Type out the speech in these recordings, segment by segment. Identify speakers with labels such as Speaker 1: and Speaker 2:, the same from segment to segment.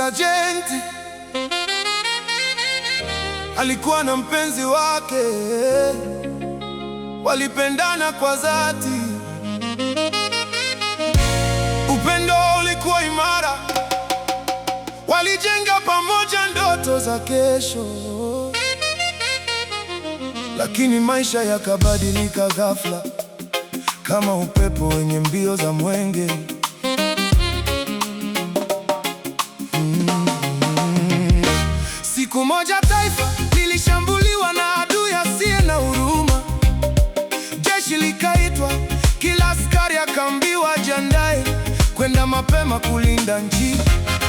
Speaker 1: Sajenti alikuwa na mpenzi wake, walipendana kwa dhati. Upendo ulikuwa imara, walijenga pamoja ndoto za kesho. Lakini maisha yakabadilika ghafla, kama upepo wenye mbio za mwenge. Siku moja taifa lilishambuliwa na adui asiye na huruma. Jeshi likaitwa, kila askari akaambiwa ajiandae kwenda mapema kulinda nchi.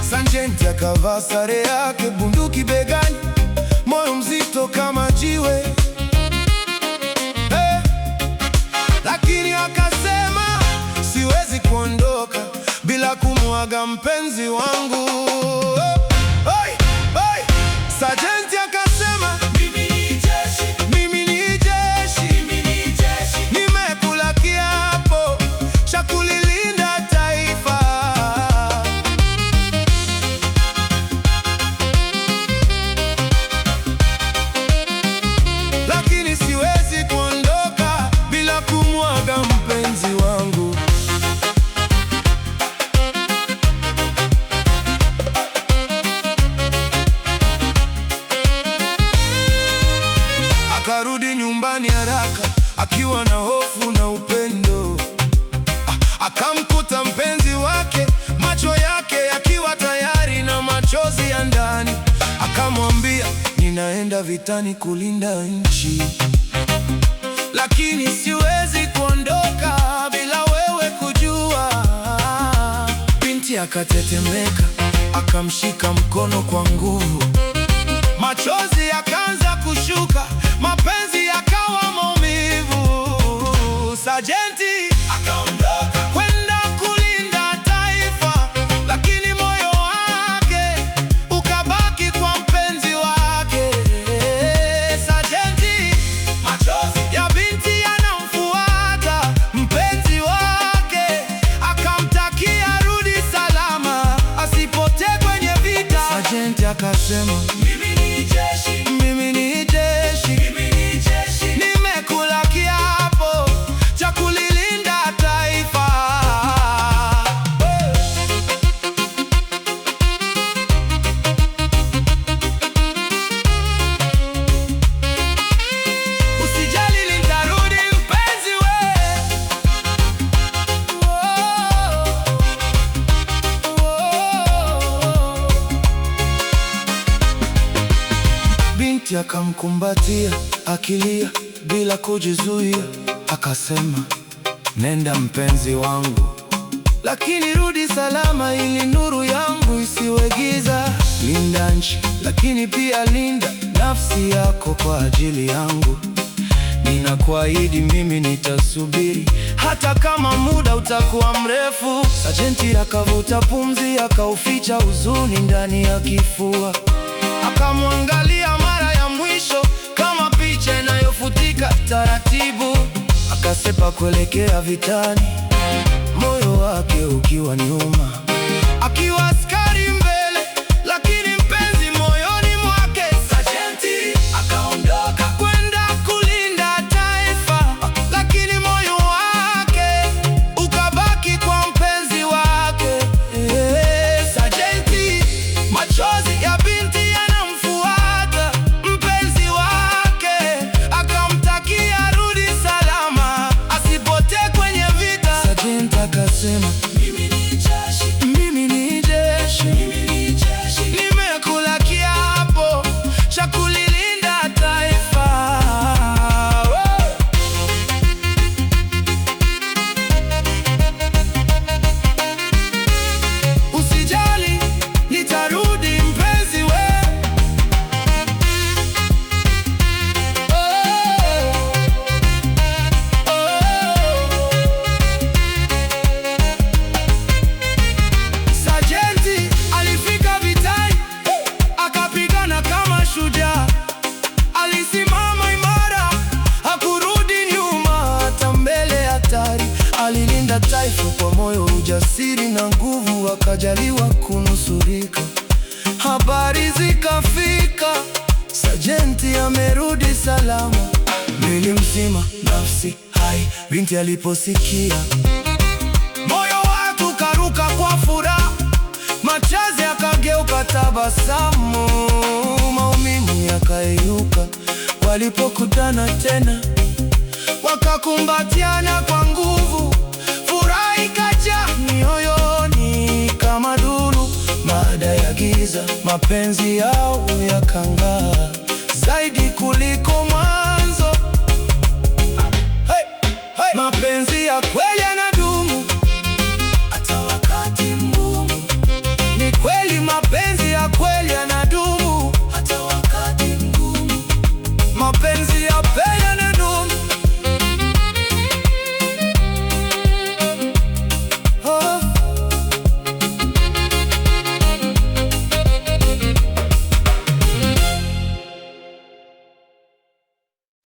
Speaker 1: Sajenti akavaa sare yake, bunduki begani, moyo mzito kama jiwe. Lakini akasema, siwezi kuondoka bila kumwaga mpenzi wangu. Sajenti akasema, mimi ni jeshi, mimi ni jeshi, mimi ni jeshi. Nimekula kiapo cha kulilinda taifa. Lakini siwezi kuondoka bila kumwaga mpenzi wangu. Akarudi nyumbani haraka akiwa na hofu na upendo. Akamkuta mpenzi wake, macho yake yakiwa tayari na machozi ya ndani. Akamwambia, ninaenda vitani kulinda nchi, lakini siwezi kuondoka bila wewe kujua. Binti akatetemeka, akamshika mkono kwa nguvu. Machozi yakaanza kushuka, mapenzi yakawa maumivu. Sajenti akaondoka kwenda kulinda taifa, lakini moyo wake ukabaki kwa mpenzi wake. Sajenti, machozi ya binti yanamfuata mpenzi wake, akamtakia arudi salama, asipotee kwenye vita. Sajenti akasema, mimi ni jeshi, mimi ni jeshi, mimi ni jeshi. Nimekula kiapo cha kulilinda taifa. Usijali, nitarudi mpenzi we. Binti akamkumbatia akilia bila kujizuia, akasema, nenda mpenzi wangu, lakini rudi salama ili nuru yangu isiwe giza. Linda nchi, lakini pia linda nafsi yako kwa ajili yangu. Ninakuahidi mimi nitasubiri, hata kama muda utakuwa mrefu. Sajenti akavuta pumzi, akauficha huzuni ndani ya kifua. Akamwangalia mara ya mwisho kama picha inayofutika taratibu. Akasepa kuelekea vitani, moyo wake ukiwa nyuma, akiwa askari mbele, lakini mpenzi moyoni mwake. Sajenti akaondoka kwenda kulinda taifa, lakini moyo wake ukabaki kwa mpenzi wake. Sajenti, machozi ya binti yanamfuata mpenzi wake, akamtakia arudi salama, asipotee kwenye vita. Sajenti akasema, mimi ni jeshi, mimi ni jeshi, mimi ni jeshi. Nimekula kiapo cha kulilinda taifa. Usijali, nitarudi mpenzi we. Sajenti alifika vitani, akapigana kama shujaa. Alisimama imara, hakurudi nyuma hata mbele ya hatari. Alilinda taifa kwa moyo, ujasiri na nguvu, akajaliwa kunusurika. habari zikafika, Sajenti amerudi salama. Mwili mzima, nafsi hai, binti aliposikia, moyo wake ukaruka kwa furaha, machozi yakageuka tabasamu, maumivu yakayeyuka. Walipokutana tena, wakakumbatiana kwa nguvu, furaha ikajaa mioyoni kama nuru baada ya giza. Mapenzi yao yakang'aa zaidi kuliko mwanzo. Hey, hey. Mapenzi ya kweli